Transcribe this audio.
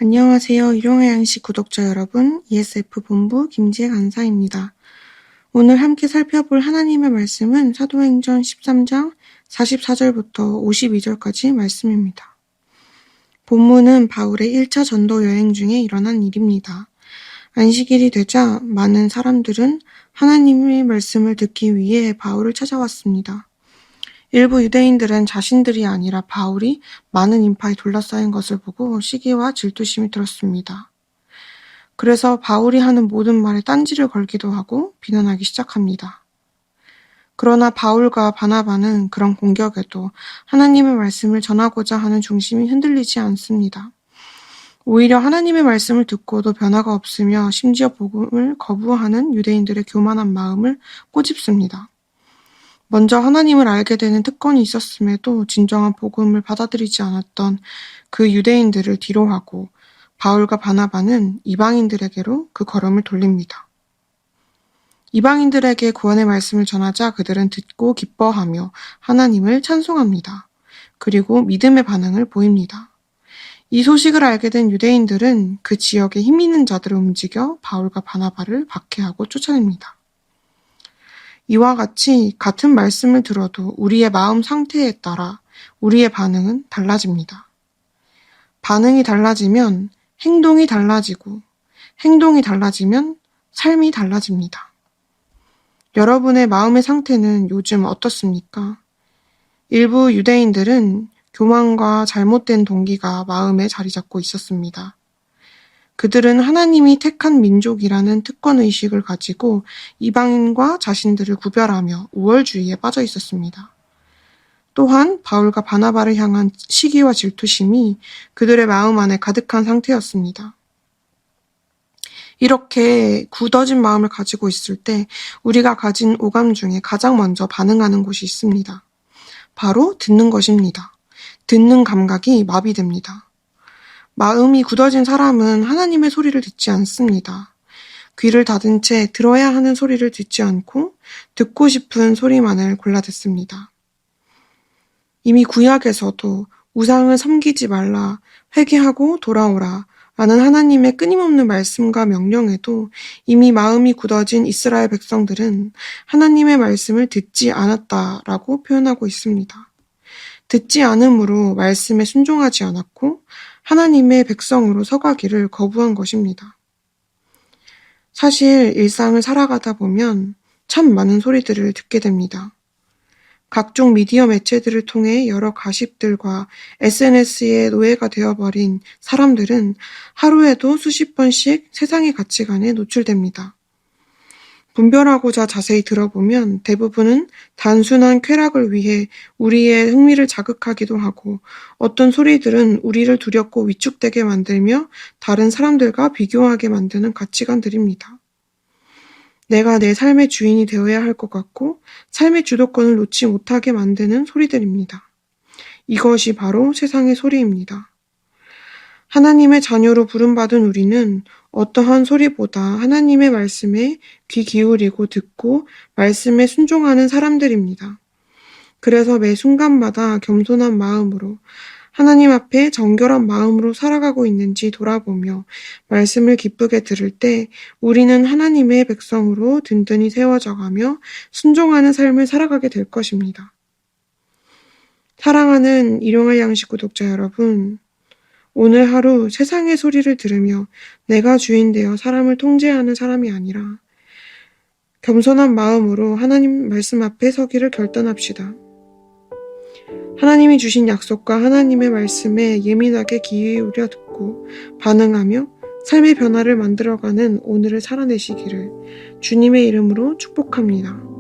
안녕하세요. 일용의 양식 구독자 여러분, ESF 본부 김지혜 간사입니다. 오늘 함께 살펴볼 하나님의 말씀은 사도행전 13장 44절부터 52절까지 말씀입니다. 본문은 바울의 1차 전도 여행 중에 일어난 일입니다. 안식일이 되자 많은 사람들은 하나님의 말씀을 듣기 위해 바울을 찾아왔습니다. 일부 유대인들은 자신들이 아니라 바울이 많은 인파에 둘러싸인 것을 보고 시기와 질투심이 들었습니다. 그래서 바울이 하는 모든 말에 딴지를 걸기도 하고 비난하기 시작합니다. 그러나 바울과 바나바는 그런 공격에도 하나님의 말씀을 전하고자 하는 중심이 흔들리지 않습니다. 오히려 하나님의 말씀을 듣고도 변화가 없으며 심지어 복음을 거부하는 유대인들의 교만한 마음을 꼬집습니다. 먼저 하나님을 알게 되는 특권이 있었음에도 진정한 복음을 받아들이지 않았던 그 유대인들을 뒤로하고 바울과 바나바는 이방인들에게로 그 걸음을 돌립니다. 이방인들에게 구원의 말씀을 전하자 그들은 듣고 기뻐하며 하나님을 찬송합니다. 그리고 믿음의 반응을 보입니다. 이 소식을 알게 된 유대인들은 그 지역에 힘 있는 자들을 움직여 바울과 바나바를 박해하고 쫓아냅니다. 이와 같이 같은 말씀을 들어도 우리의 마음 상태에 따라 우리의 반응은 달라집니다. 반응이 달라지면 행동이 달라지고 행동이 달라지면 삶이 달라집니다. 여러분의 마음의 상태는 요즘 어떻습니까? 일부 유대인들은 교만과 잘못된 동기가 마음에 자리 잡고 있었습니다. 그들은 하나님이 택한 민족이라는 특권의식을 가지고 이방인과 자신들을 구별하며 우월주의에 빠져 있었습니다. 또한 바울과 바나바를 향한 시기와 질투심이 그들의 마음 안에 가득한 상태였습니다. 이렇게 굳어진 마음을 가지고 있을 때 우리가 가진 오감 중에 가장 먼저 반응하는 곳이 있습니다. 바로 듣는 것입니다. 듣는 감각이 마비됩니다. 마음이 굳어진 사람은 하나님의 소리를 듣지 않습니다. 귀를 닫은 채 들어야 하는 소리를 듣지 않고 듣고 싶은 소리만을 골라 듣습니다. 이미 구약에서도 우상을 섬기지 말라, 회개하고 돌아오라 라는 하나님의 끊임없는 말씀과 명령에도 이미 마음이 굳어진 이스라엘 백성들은 하나님의 말씀을 듣지 않았다라고 표현하고 있습니다. 듣지 않음으로 말씀에 순종하지 않았고 하나님의 백성으로 서가기를 거부한 것입니다. 사실 일상을 살아가다 보면 참 많은 소리들을 듣게 됩니다. 각종 미디어 매체들을 통해 여러 가십들과 SNS의 노예가 되어버린 사람들은 하루에도 수십 번씩 세상의 가치관에 노출됩니다. 분별하고자 자세히 들어보면 대부분은 단순한 쾌락을 위해 우리의 흥미를 자극하기도 하고 어떤 소리들은 우리를 두렵고 위축되게 만들며 다른 사람들과 비교하게 만드는 가치관들입니다. 내가 내 삶의 주인이 되어야 할 것 같고 삶의 주도권을 놓지 못하게 만드는 소리들입니다. 이것이 바로 세상의 소리입니다. 하나님의 자녀로 부름받은 우리는 어떠한 소리보다 하나님의 말씀에 귀 기울이고 듣고 말씀에 순종하는 사람들입니다. 그래서 매 순간마다 겸손한 마음으로 하나님 앞에 정결한 마음으로 살아가고 있는지 돌아보며 말씀을 기쁘게 들을 때 우리는 하나님의 백성으로 든든히 세워져가며 순종하는 삶을 살아가게 될 것입니다. 사랑하는 일용할 양식 구독자 여러분, 오늘 하루 세상의 소리를 들으며 내가 주인 되어 사람을 통제하는 사람이 아니라 겸손한 마음으로 하나님 말씀 앞에 서기를 결단합시다. 하나님이 주신 약속과 하나님의 말씀에 예민하게 귀 기울여 듣고 반응하며 삶의 변화를 만들어가는 오늘을 살아내시기를 주님의 이름으로 축복합니다.